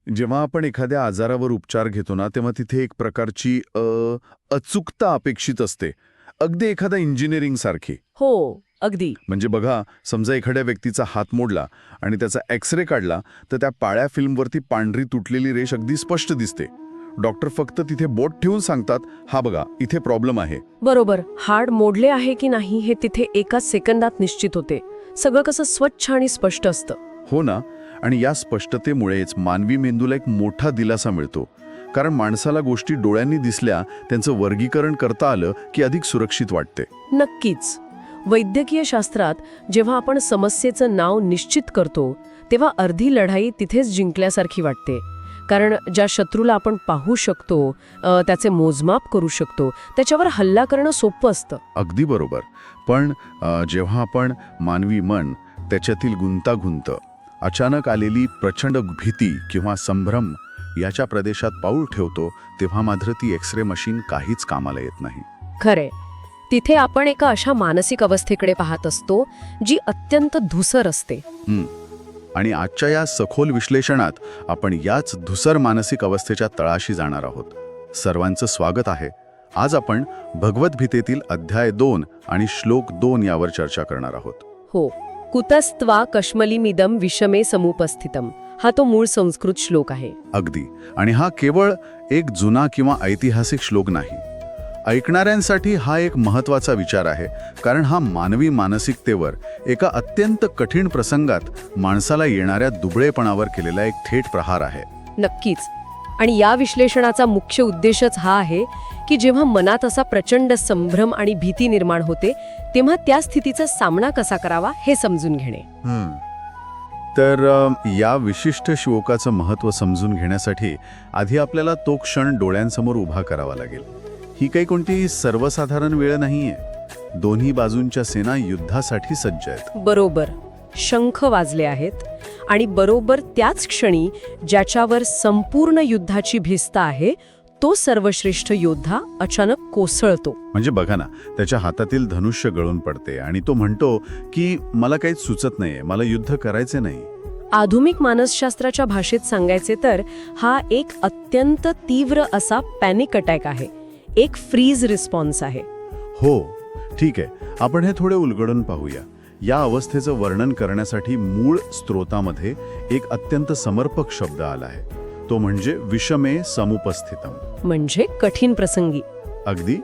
जेव्हा आपण एखाद्या आजारावर उपचार घेतो ना तेव्हा तिथे एक प्रकारची अचूकता अपेक्षित असते, अगदी एखादा इंजिनिअरिंग सारखी. हो, अगदी. म्हणजे बघा, समजा एखाद्या व्यक्तीचा हात मोडला आणि त्याचा एक्सरे काढला तर त्या पाळ्या फिल्मवरती पांढरी तुटलेली रेष अगदी स्पष्ट दिसते. डॉक्टर फक्त तिथे बोट ठेवून सांगतात, हा बघा इथे प्रॉब्लेम आहे. बरोबर. हाड मोडले आहे की नाही हे तिथे एकाच सेकंदात निश्चित होते. सगळं कसं स्वच्छ आणि स्पष्ट असतं. हो ना. आणि या स्पष्टतेमुळेच मानवी मेंदूला एक मोठा दिलासा मिळतो. कारण माणसाला गोष्टी डोळ्यांनी दिसल्या, त्यांचं वर्गीकरण करता आलं की अधिक सुरक्षित वाटते. नक्कीच. वैद्यकीय शास्त्रात जेव्हा आपण समस्येचं नाव निश्चित करतो तेव्हा अर्धी लढाई तिथेच जिंकल्यासारखी वाटते. कारण ज्या शत्रूला आपण पाहू शकतो, त्याचे मोजमाप करू शकतो, त्याच्यावर हल्ला करणं सोपं असतं. अगदी बरोबर. पण जेव्हा आपण मानवी मन, त्याच्यातील गुंतागुंत, अचानक आलेली प्रचंड भीती किंवा संभ्रम याच्या प्रदेशात पाऊल ठेवतो तेव्हा मात्र ती एक्सरे मशीन काहीच कामाला येत नाही. खरे. तिथे आपण एका अशा मानसिक अवस्थेकडे पाहत असतो जी अत्यंत धूसर असते. आणि आजच्या या सखोल विश्लेषणात आपण याच धुसर मानसिक अवस्थेच्या तळाशी जाणार आहोत. सर्वांचं स्वागत आहे. आज आपण भगवद्गीतेतील अध्याय 2 आणि श्लोक 2 यावर चर्चा करणार आहोत. हो. कुतस्त्वा कश्मलीमिदं विषमे समुपस्थितम हा तो मूळ संस्कृत श्लोक आहे. अगदी. आणि हा केवळ एक जुना किंवा ऐतिहासिक श्लोक नाही. ऐकणाऱ्यांसाठी हा एक महत्त्वाचा विचार आहे, कारण हा मानवी मानसिकतेवर एका अत्यंत कठीण प्रसंगात माणसाला येणाऱ्या दुबळेपणावर केलेला एक थेट प्रहार आहे. नक्कीच. आणि या विश्लेषणाचा मुख्य उद्देशच हा आहे की जेव्हा मनात असा प्रचंड संभ्रम आणि भीती निर्माण होते तेव्हा त्या स्थितीचा सामना कसा करावा हे समजून घेणे. तर या विशिष्ट श्लोकाचं महत्त्व समजून घेण्यासाठी आधी आपल्याला तो क्षण डोळ्यांसमोर उभा करावा लागेल. ही काही कोणती सर्वसाधारण वेळ नाहीये. दोन्ही बाजूंच्या सेना युद्धासाठी सज्ज आहेत. बरोबर. शंख वाजले आहेत आणि बरोबर त्याच क्षणी ज्याच्यावर संपूर्ण युद्धाची भिस्त आहे तो सर्वश्रेष्ठ योद्धा अचानक कोसळतो. म्हणजे बघा ना, त्याच्या हातातील धनुष्य गळून पडते आणि तो म्हणतो की मला काहीच सुचत नाहीये, मला युद्ध करायचे नाही. आधुनिक मानसशास्त्राच्या भाषेत सांगायचे तर हा एक अत्यंत तीव्र असा पॅनिक अटॅक आहे. एक फ्रीज रिस्पॉन्स आहे. हो, ठीक आहे. आपण हे थोडे उलगडून पाहूया. या अवस्थेचं वर्णन करण्यासाठी मूळ स्त्रोतामध्ये एक अत्यंत समर्पक शब्द आला आहे. तो म्हणजे विषमे समुपस्थितम, म्हणजे कठीण प्रसंगी. अगदी.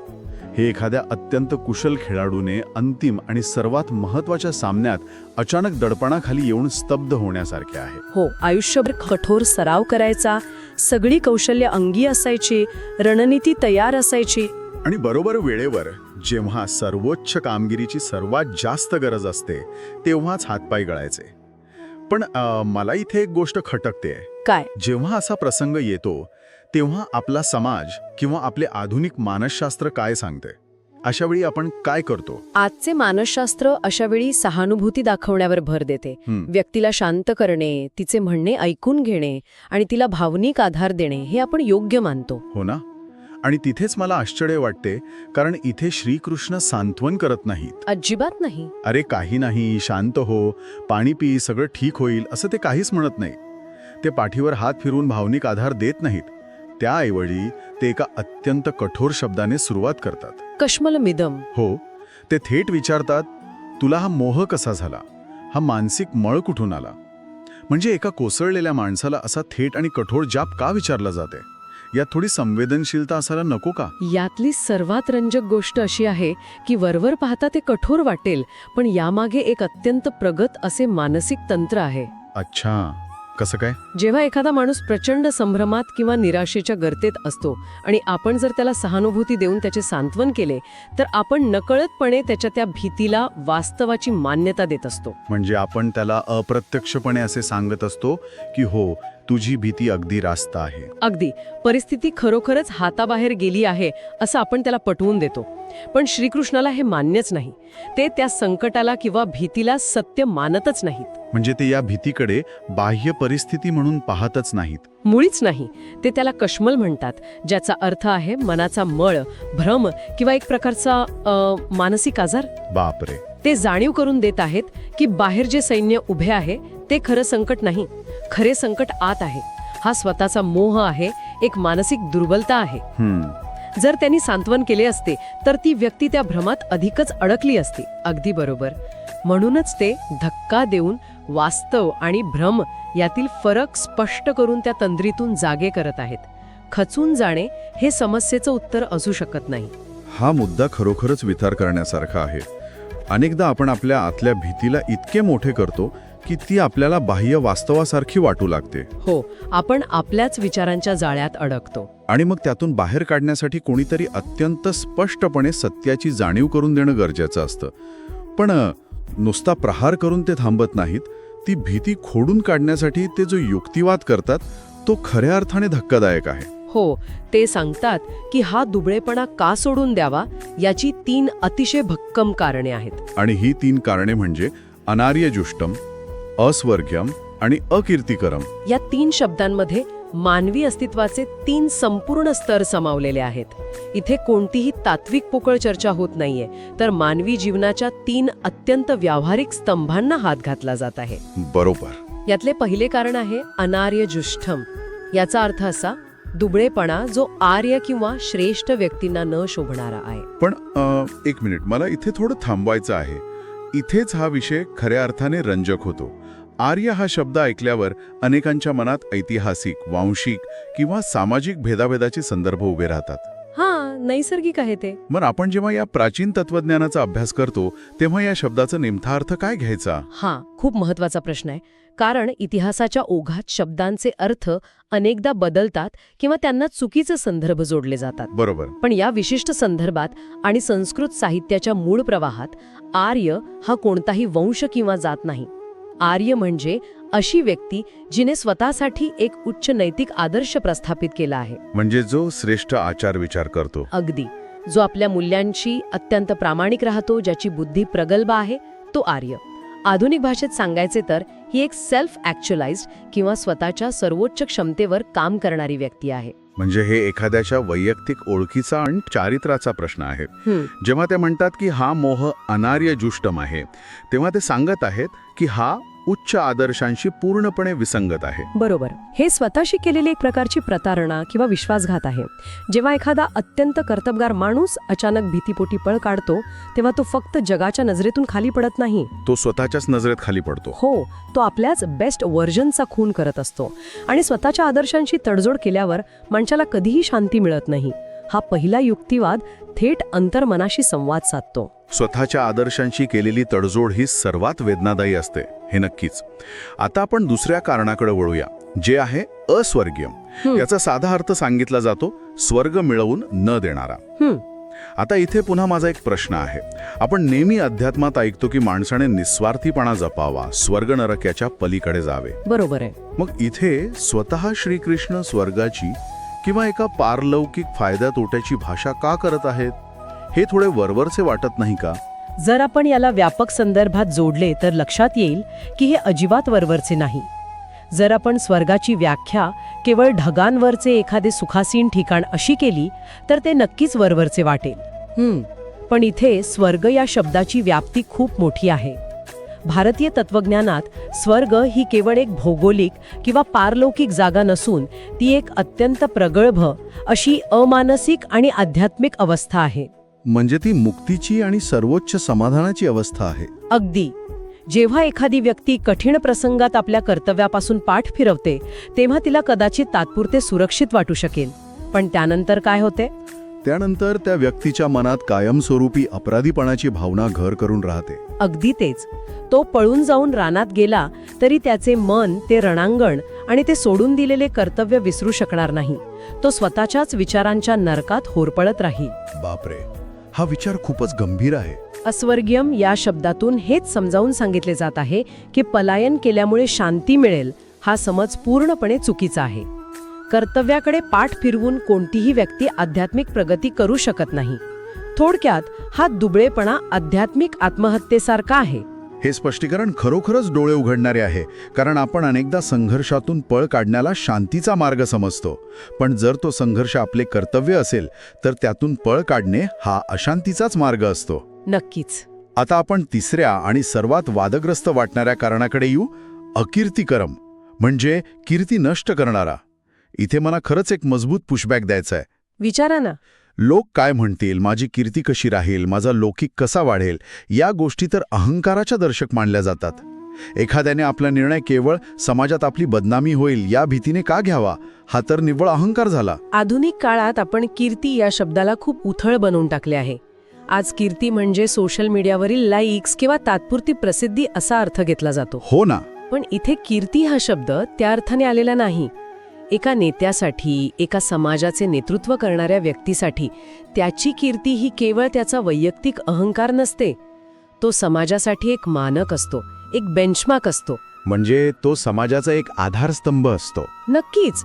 हे एखाद्या अत्यंत कुशल खेळाडूने अंतिम आणि सर्वात महत्त्वाच्या सामन्यात अचानक दडपणाखाली येऊन स्तब्ध होण्यासारखे आहे. हो. आयुष्यभर कठोर सराव करायचा, सगळी कौशल्य अंगी असायची, रणनीती तयार असायची, आणि बरोबर वेळेवर जेव्हा सर्वोच्च कामगिरीची सर्वात जास्त गरज असते तेव्हाच हातपाय गळायचे. पण मला इथे एक गोष्ट खटकते. काय? जेव्हा असा प्रसंग येतो तेव्हा आपला समाज किंवा आपले आधुनिक मानसशास्त्र काय सांगते? अशावेळी आपण काय करतो? आजचे मानसशास्त्र अशावेळी सहानुभूती दाखवण्यावर भर देते. व्यक्तीला शांत करणे, तिचे म्हणणे ऐकून घेणे आणि तिला भावनिक आधार देणे हे आपण योग्य मानतो. हो ना. आणि तिथेच मला आश्चर्य वाटते, कारण इथे श्रीकृष्ण सांत्वन करत नाहीत. अजिबात नाही. अरे काही नाही, शांत हो, पाणी पी, सगळं ठीक होईल असं ते काहीच म्हणत नाही. ते पाठीवर हात फिरवून भावनिक आधार देत नाहीत. त्याऐवजी ते एका अत्यंत कठोर शब्दाने सुरुवात करतात. कश्मलमिदम. हो. ते थेट विचारतात, तुला हा मोह कसा झाला? हा मानसिक मळ कुठून आला? म्हणजे एका कोसळलेल्या माणसाला असा थेट आणि कठोर जाप का विचारला जाते? यात थोडी संवेदनशीलता असायला नको का? यातली सर्वात रंजक गोष्ट अशी आहे की वरवर पाहता ते कठोर वाटेल, पण यामागे एक अत्यंत प्रगत असे मानसिक तंत्र आहे. अच्छा, कसं काय? जेव्हा एखादा माणूस प्रचंड संभ्रमात किंवा निराशेच्या गर्तेत असतो आणि आपण जर त्याला सहानुभूती देऊन त्याचे सांत्वन केले तर आपण नकळतपणे त्याच्या त्या भीतीला वास्तवाची मान्यता देत असतो. म्हणजे आपण त्याला अप्रत्यक्षपणे असे सांगत असतो की हो, तुझी भीती अगदी रास्त आहे. अगदी. परिस्थिती खरोखरच हाताबाहेर गेली आहे असं आपण त्याला पटवून देतो. पण श्रीकृष्णाला हे मान्यच नाही. ते त्या संकटाला किंवा भीतीला सत्य मानतच नाहीत. म्हणजे ते या भीतीकडे बाह्य परिस्थिती म्हणून पाहतच नाहीत. मुळीच नाही. ते त्याला कश्मल म्हणतात, ज्याचा अर्थ आहे मनाचा मळ, भ्रम किंवा एक प्रकारचा मानसिक आजार. बापरे. ते जाणीव करून देत आहेत की बाहेर जे सैन्य उभे आहे ते खरं संकट नाही, खरे संकट आत आहे. हा स्वतःचा मोह आहे, एक मानसिक दुर्बलता आहे. जर त्यांनी सांत्वन केले असते तर ती व्यक्ती त्या भ्रमात अधिकच अडकली असती. अगदी बरोबर. म्हणूनच ते धक्का देऊन वास्तव आणि भ्रम यातील फरक स्पष्ट करून त्या तंद्रीतून जागे करत आहेत. खचून जाणे हे समस्येचं उत्तर असू शकत नाही. हा मुद्दा खरोखरच विचार करण्यासारखा आहे. अनेकदा आपण आपल्या आतल्या भीतीला इतके मोठे करतो की ती आपल्याला बाह्य वास्तवासारखी वाटू लागते. हो, आपण आपल्याच विचारांच्या जाळ्यात अडकतो. आणि मग त्यातून बाहेर काढण्यासाठी कोणीतरी अत्यंत स्पष्टपणे सत्याची जाणीव करून देणं गरजेचं असतं. पण नुसता प्रहार करून ते थांबत नाहीत. ती भीती खोडून काढण्यासाठी ते जो युक्तिवाद करतात तो खऱ्या अर्थाने धक्कादायक आहे. हो, ते सांगतात की हा दुबळेपणा का सोडून द्यावा याची 3 अतिशय भक्कम कारणे आहेत. आणि ही 3 कारणे म्हणजे अनार्यजुष्टम, अस्वर्ग्यम आणि अकीर्तिकरम. या 3 शब्दांमध्ये मानवी अस्तित्वाचे 3 संपूर्ण स्तर समावलेले आहेत. इथे कोणतीही तात्विक पोकळ चर्चा होत नाहीये, तर मानवी जीवनाच्या 3 अत्यंत व्यावहारिक स्तंभांना हात घातला जात आहे. बरोबर. यातले पहिले कारण आहे अनार्यजुष्टम. याचा अर्थ असा, दुबळेपणा जो आर्य किंवा श्रेष्ठ व्यक्तींना न शोभणारा आहे. पण एक मिनिट, मला इथे थोडं थांबवायचं आहे. इथेच हा विषय खऱ्या अर्थाने रंजक होतो. आर्य हा शब्द ऐकल्यावर अनेकांच्या मनात ऐतिहासिक, वांशिक किंवा सामाजिक भेदाभेदाचे संदर्भ उभे राहतात. हां, नैसर्गिक आहे ते. मग आपण जेव्हा या प्राचीन तत्वज्ञानाचा अभ्यास करतो तेव्हा या शब्दाचा नेमका अर्थ काय घ्यायचा? हां, खूप महत्वाचा प्रश्न आहे. कारण इतिहासाच्या ओघात शब्दांचे अर्थ अनेकदा बदलतात किंवा त्यांना चुकीचे संदर्भ जोडले जातात. बरोबर. पण या विशिष्ट संदर्भात आणि संस्कृत साहित्याच्या मूळ प्रवाहात आर्य हा कोणताही वंश किंवा जात नाही. आर्य म्हणजे अशी व्यक्ती जिने स्वतःसाठी एक उच्च नैतिक आदर्श प्रस्थापित केला आहे. म्हणजे जो श्रेष्ठ आचार विचार करतो. अगदी. जो आपल्या मूल्यांशी अत्यंत प्रामाणिक राहतो, ज्याची बुद्धी प्रगल्भ आहे, तो आर्य. आधुनिक भाषेत सांगायचे तर ही एक सेल्फ ॲक्च्युअलाइज्ड किंवा स्वतःच्या सर्वोच्च क्षमतेवर काम करणारी व्यक्ती आहे. म्हणजे हे एखाद्याच्या वैयक्तिक ओळखीचा आणि चारित्र्याचा प्रश्न आहे. जेव्हा ते म्हणतात की हा मोह अनार्यजुष्टम आहे, तेव्हा ते सांगत आहेत की हा उच्च आदर्शांशी पूर्णपणे विसंगत आहे. बरोबर. हे स्वतःशी केलेली एक प्रकारची प्रतारणा किंवा विश्वासघात आहे. जेव्हा एखादा अत्यंत कर्तबगार माणूस अचानक भीतीपोटी पळ काढतो, तेव्हा तो फक्त जगाच्या नजरेतून खाली पडत नाही, तो स्वतःच्याच नजरेत खाली पडतो. हो, तो आपल्याच बेस्ट व्हर्जनचा खून करत असतो. आणि स्वतःच्या आदर्शांशी तडजोड केल्यावर माणसाला कधीही शांती मिळत नाही. हा पहिला युक्तिवाद थेट अंतर्मनाशी संवाद साधतो. स्वतःच्या आदर्शांशी केलेली तडजोड ही सर्वात वेदनादायी असते, हे नक्कीच. आता आपण दुसऱ्या कारणाकडे वळूया, जे आहे अस्वर्गीयम. याचा साधा अर्थ सांगितला जातो स्वर्ग मिळवून न देणारा. आता इथे पुन्हा माझा एक प्रश्न आहे. आपण नेहमी अध्यात्मात ऐकतो की माणसाने निस्वार्थीपणा जपावा, स्वर्ग नरक याच्या पलीकडे जावे. बरोबर आहे. मग इथे स्वतः श्रीकृष्ण स्वर्गाची किंवा एका पारलौकिक फायद्या तोट्याची भाषा का करत आहेत? हे थोडे वरवरचे वाटत नाही का? जर आपण याला व्यापक संदर्भात जोडले तर लक्षात येईल की हे अजिबात वरवरचे नाही. जर आपण स्वर्गाची व्याख्या केवळ ढगांवरचे एखादे सुखासीन ठिकाण अशी केली तर ते नक्कीच वरवरचे वाटेल. पण इथे स्वर्ग या शब्दाची व्याप्ती खूप मोठी आहे. भारतीय तत्वज्ञानात स्वर्ग ही केवळ एक भौगोलिक किंवा पारलौकिक जागा नसून ती एक अत्यंत प्रगल्भ अशी अमानसिक आणि आध्यात्मिक अवस्था आहे. म्हणजे ती मुक्तीची आणि सर्वोच्च समाधानाची अवस्था आहे. अगदी. जेव्हा एखादी व्यक्ती कठीण प्रसंगात आपल्या कर्तव्यापासून पाठ फिरवते तेव्हा तिला कदाचित तात्पुरते सुरक्षित वाटू शकेल. पण त्यानंतर काय होते? त्यानंतर त्या व्यक्तीच्या मनात कायमस्वरूपी अपराधीपणाची भावना घर करून राहते. अगदी तेच. तो पळून जाऊन रानात गेला तरी त्याचे मन ते रणांगण आणि ते सोडून दिलेले कर्तव्य विसरू शकणार नाही. तो स्वतःच्याच विचारांच्या नरकात होरपळत राहील. बापरे, हा विचार खूपच गंभीर आहे. अस्वर्गीयम या शब्दातून हेच समजावून सांगितले जात आहे की पलायन केल्यामुळे शांती मिळेल हा समज पूर्णपणे चुकीचा आहे. कर्तव्याकडे पाठ फिरवून कोणतीही व्यक्ती आध्यात्मिक प्रगती करू शकत नाही. थोडक्यात हा दुबळेपणा आध्यात्मिक आत्महत्येसारखा आहे. हे स्पष्टीकरण खरोखरच डोळे उघडणारे आहे, कारण आपण अनेकदा संघर्षातून पळ काढण्याला शांतीचा मार्ग समजतो. पण जर तो संघर्ष आपले कर्तव्य असेल तर त्यातून पळ काढणे हा अशांतीचाच मार्ग असतो. नक्कीच. आता आपण तिसऱ्या आणि सर्वात वादग्रस्त वाटणाऱ्या कारणाकडे येऊ, अकीर्तिकरम. म्हणजे कीर्ती नष्ट करणारा. इथे मला खरंच एक मजबूत पुशबॅक द्यायचा आहे. विचारा ना. लोक काय म्हणतील, माझी कीर्ती कशी राहील, माझा लौकिक कसा वाढेल, या गोष्टी तर अहंकाराच्या दर्शक मानल्या जातात. एखाद्याने आपला निर्णय केवळ समाजात आपली बदनामी होईल या भीतीने का घ्यावा, हा तर निव्वळ अहंकार झाला. आधुनिक काळात आपण कीर्ती या शब्दाला खूप उथळ बनवून टाकले आहे. आज कीर्ती म्हणजे सोशल मीडियावरील लाईक्स किंवा तात्पुरती प्रसिद्धी असा अर्थ घेतला जातो. हो ना. पण इथे कीर्ती हा शब्द त्या अर्थाने आलेला नाही. एका नेत्यासाठी, एका समाजाचे नेतृत्व करणाऱ्या व्यक्तीसाठी त्याची कीर्ती ही केवळ त्याचा वैयक्तिक अहंकार नसते. तो समाजासाठी एक मानक असतो, एक बेंचमार्क असतो. म्हणजे तो समाजाचा एक आधारस्तंभ असतो. नक्कीच.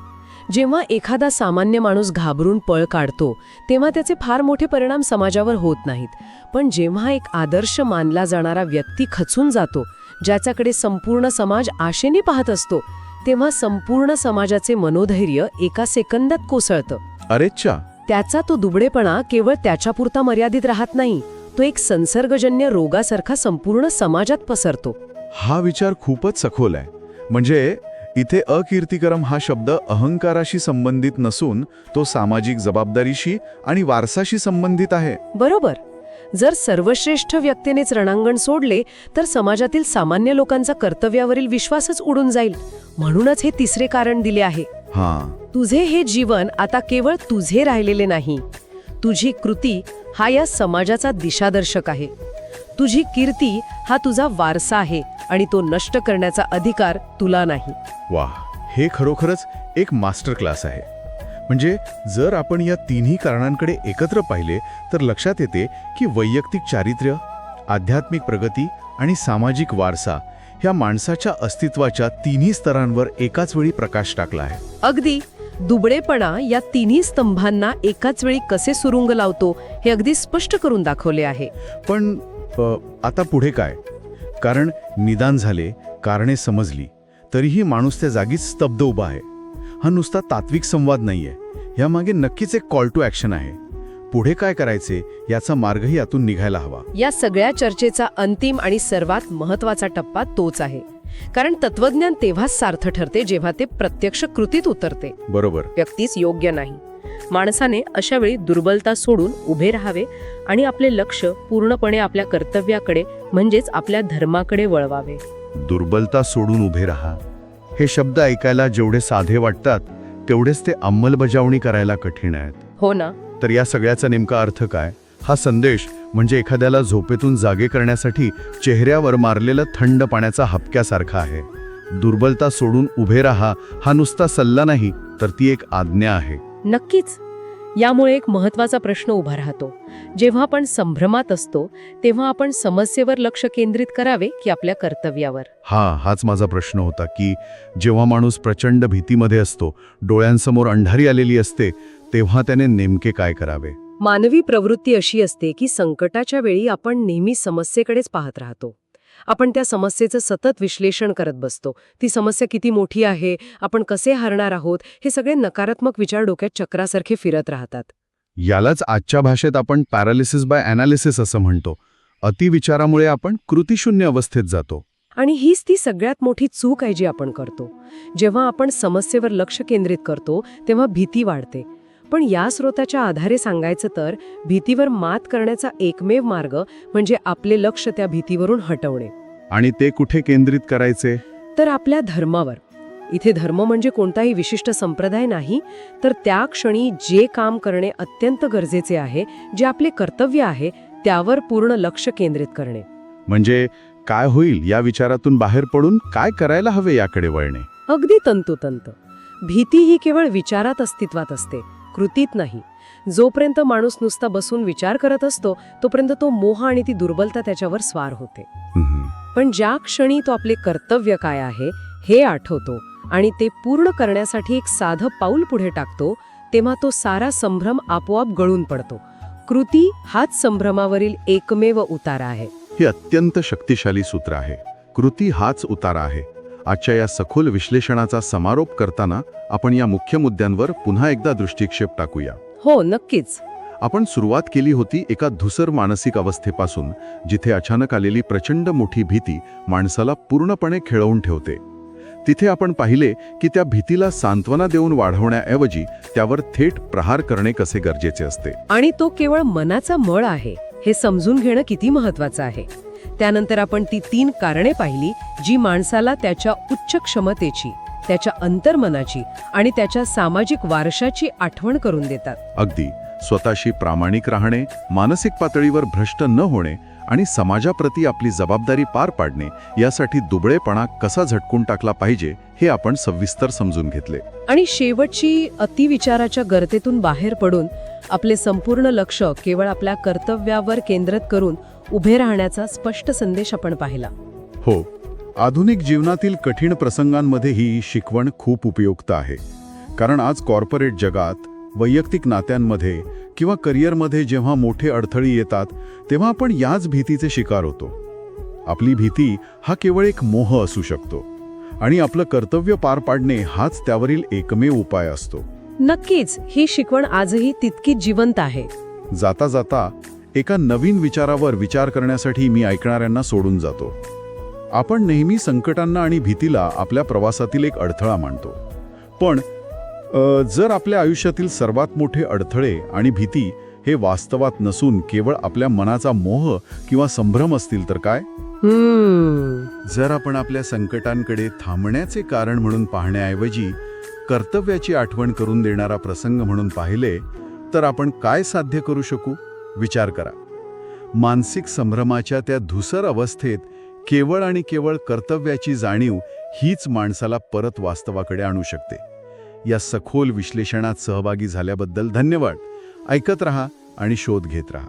जेव्हा एखादा सामान्य माणूस घाबरून पळ काढतो तेव्हा त्याचे फार मोठे परिणाम समाजावर होत नाहीत. पण जेव्हा एक आदर्श मानला जाणारा व्यक्ती खचून जातो, ज्याच्याकडे संपूर्ण समाज आशेने पाहत असतो, तेव्हा संपूर्ण समाजाचे मनोधैर्य एका सेकंदात कोसळतं. अरेच्छा. त्याचा तो दुबळेपणा केवळ त्याच्यापुरता मर्यादित राहत नाही, तो एक संसर्गजन्य रोगासारखा संपूर्ण समाजात पसरतो. हा विचार खूपच सखोल आहे. म्हणजे इथे अकीर्तिकरम हा शब्द अहंकाराशी संबंधित नसून तो सामाजिक जबाबदारीशी आणि वारसाशी संबंधित आहे. बरोबर. जर सर्वश्रेष्ठ व्यक्तीनेच रणांगण सोडले तर समाजातील सामान्य लोकांचा कर्तव्यावरील विश्वासच उडून जाईल. म्हणूनच हे तिसरे कारण दिले आहे. तुझे हे जीवन आता केवळ तुझे राहिलेले नाही. तुझी कृती हा या समाजाचा दिशादर्शक आहे. तुझी कीर्ती हा तुझा वारसा आहे आणि तो नष्ट करण्याचा अधिकार तुला नाही. वाह, हे खरोखरच एक मास्टर क्लास आहे. म्हणजे जर आपण या तिन्ही कारणांकडे एकत्र पाहिले तर लक्षात येते की वैयक्तिक चारित्र्य, आध्यात्मिक प्रगती आणि सामाजिक वारसा ह्या माणसाच्या अस्तित्वाच्या तिन्ही स्तरांवर एकाच वेळी प्रकाश टाकला आहे. अगदी. दुबळेपणा या तिन्ही स्तंभांना एकाच वेळी कसे सुरुंग लावतो हे अगदी स्पष्ट करून दाखवले आहे. पण आता पुढे काय? कारण निदान झाले, कारणे समजली, तरीही माणूस त्या जागीच स्तब्ध उभा आहे. हा नुसता तात्विक संवाद नाहीये, यामागे नक्कीच एक कॉल टू ॲक्शन आहे. पुढे काय करायचे याचा मार्गही यातून निघायला हवा. या सगळ्या चर्चेचा अंतिम आणि सर्वात महत्त्वाचा टप्पा तोच आहे. कारण तत्वज्ञान तेव्हाच सार्थ ठरते जेव्हा ते प्रत्यक्ष कृतीत उतरते. बरोबर. व्यक्तीच योग्य नाही. माणसाने अशा वेळी दुर्बलता सोडून उभे राहावे आणि आपले लक्ष पूर्णपणे आपल्या कर्तव्याकडे म्हणजेच आपल्या धर्माकडे वळवावे. दुर्बलता सोडून उभे राहा, हे शब्द ऐकायला जेवढे साधे वाटतात तेवढेच ते अंमलबजावणी करायला कठीण आहेत. हो ना. तर या सगळ्याचा नेमका अर्थ काय? हा संदेश म्हणजे एखाद्याला झोपेतून जागे करण्यासाठी चेहऱ्यावर मारलेलं थंड पाण्याचा हबक्यासारखा आहे. दुर्बलता सोडून उभे राहा हा नुसता सल्ला नाही, तर ती एक आज्ञा आहे. नक्कीच. यामुळे एक महत्त्वाचा प्रश्न उभा राहतो. जेव्हा आपण संभ्रमात असतो तेव्हा आपण समस्येवर लक्ष केंद्रित करावे की आपल्या कर्तव्यावर? हाच माझा प्रश्न होता की जेव्हा माणूस प्रचंड भीतीमध्ये असतो, डोळ्यांसमोर अंधारी आलेली असते, तेव्हा त्याने नेमके काय करावे? मानवी प्रवृत्ती अशी असते की संकटाच्या वेळी आपण नेहमी समस्येकडेच पाहत राहतो. आपण त्या समस्येचं सतत विश्लेषण करत बसतो. ती समस्या किती मोठी आहे, आपण कसे हारणार आहोत, हे सगळे नकारात्मक विचार डोक्यात चक्रासारखे फिरत राहतात. यालाच आजच्या भाषेत आपण पॅरालिसिस बाय ॲनालिसिस असं म्हणतो. अतिविचारामुळे आपण कृतिशून्य अवस्थेत जातो. आणि हीच ती सगळ्यात मोठी चूक आहे जी आपण करतो. जेव्हा आपण समस्येवर लक्ष केंद्रित करतो तेव्हा भीती वाढते. पण या स्रोताच्या आधारे सांगायचं तर भीतीवर मात करण्याचा एकमेव मार्ग म्हणजे आपले लक्ष त्या भीतीवरून हटवणे. आणि ते कुठे केंद्रित करायचे? तर आपल्या धर्मावर. इथे धर्म म्हणजे कोणताही विशिष्ट संप्रदाय नाही, तर त्या क्षणी जे काम करणे अत्यंत गरजेचे आहे, जे आपले कर्तव्य आहे, त्यावर पूर्ण लक्ष केंद्रित करणे. म्हणजे काय होईल या विचारातून बाहेर पडून काय करायला हवे याकडे वळणे. अगदी तंतोतंत. भीती ही केवळ विचारात अस्तित्वात असते, कृतीत नाही. जोपर्यंत माणूस नुसता बसून विचार करत असतो तोपर्यंत तो मोह आणि ती दुर्बलता त्याच्यावर स्वार होते. पण ज्या क्षणी तो आपले कर्तव्य काय आहे हे आठवतो आणि ते पूर्ण करण्यासाठी एक साधं पाऊल पुढे टाकतो, तेव्हा तो सारा संभ्रम आपोआप गळून पडतो. कृती हाच संभ्रमावरील एकमेव उतारा आहे. हे अत्यंत शक्तिशाली सूत्र आहे. कृती हाच उतारा आहे. आजच्या या सखोल विश्लेषणाचा समारोप करताना आपण या मुख्य मुद्द्यांवर पुन्हा एकदा दृष्टिक्षेप टाकूया. हो, नक्कीच. आपण सुरुवात केली होती एका धुसर मानसिक अवस्थेपासून, जिथे अचानक आलेली प्रचंड मोठी भीती माणसाला पूर्णपणे खिळवून ठेवते. तिथे आपण पाहिले की त्या भीतीला सांत्वना देऊन वाढवण्याऐवजी त्यावर थेट प्रहार करणे कसे गरजेचे असते. आणि तो केवळ मनाचा मळ आहे हे समजून घेणं किती महत्वाचं आहे. त्यानंतर आपण ती 3 कारणे पाहिली जी माणसाला त्याच्या उच्च क्षमतेची, त्याच्या अंतर्मनाची आणि त्याच्या सामाजिक वारशाची आठवण करून देतात. अगदी स्वतःशी प्रामाणिक राहणे, मानसिक पातळीवर भ्रष्ट न होणे आणि समाजाप्रती आपली जबाबदारी पार पाडणे यासाठी दुबळेपणा कसा झटकून टाकला पाहिजे हे आपण सविस्तर समजून घेतले. आणि शेवटची अतिविचाराच्या गर्तेतून बाहेर पडून आपले संपूर्ण लक्ष केवळ आपल्या कर्तव्यावर केंद्रित करून उभे राहण्याचा स्पष्ट संदेश आपण पाहिला. हो, आधुनिक जीवनातील कठीण प्रसंगांमध्ये ही शिकवण खूप उपयुक्त आहे. कारण आज कॉर्पोरेट जगात, वैयक्तिक नात्यांमध्ये किंवा करिअरमध्ये जेव्हा मोठे अडथळे येतात तेव्हा आपण याच भीतीचे शिकार होतो. आपली भीती हा केवळ एक मोह असू शकतो आणि आपलं कर्तव्य पार पाडणे हाच त्यावरील एकमेव उपाय असतो. नक्कीच ही शिकवण आजही तितकीच जिवंत आहे. जाता जाता एका नवीन विचारावर विचार करण्यासाठी मी ऐकणाऱ्यांना सोडून जातो. आपण नेहमी संकटांना आणि भीतीला आपल्या प्रवासातील एक अडथळा मानतो. पण जर आपल्या आयुष्यातील सर्वात मोठे अडथळे आणि भीती हे वास्तवात नसून केवळ आपल्या मनाचा मोह किंवा संभ्रम असतील तर काय? जर आपण आपल्या संकटांकडे थांबण्याचे कारण म्हणून पाहण्याऐवजी कर्तव्याची आठवण करून देणारा प्रसंग म्हणून पाहिले तर आपण काय साध्य करू शकू? विचार करा. मानसिक संभ्रमाच्या त्या धुसर अवस्थेत केवळ आणि केवळ कर्तव्याची जाणीव हीच माणसाला परत वास्तवाकडे आणू शकते. या सखोल विश्लेषणात सहभागी झाल्याबद्दल धन्यवाद. ऐकत रहा आणि शोध घेत रहा.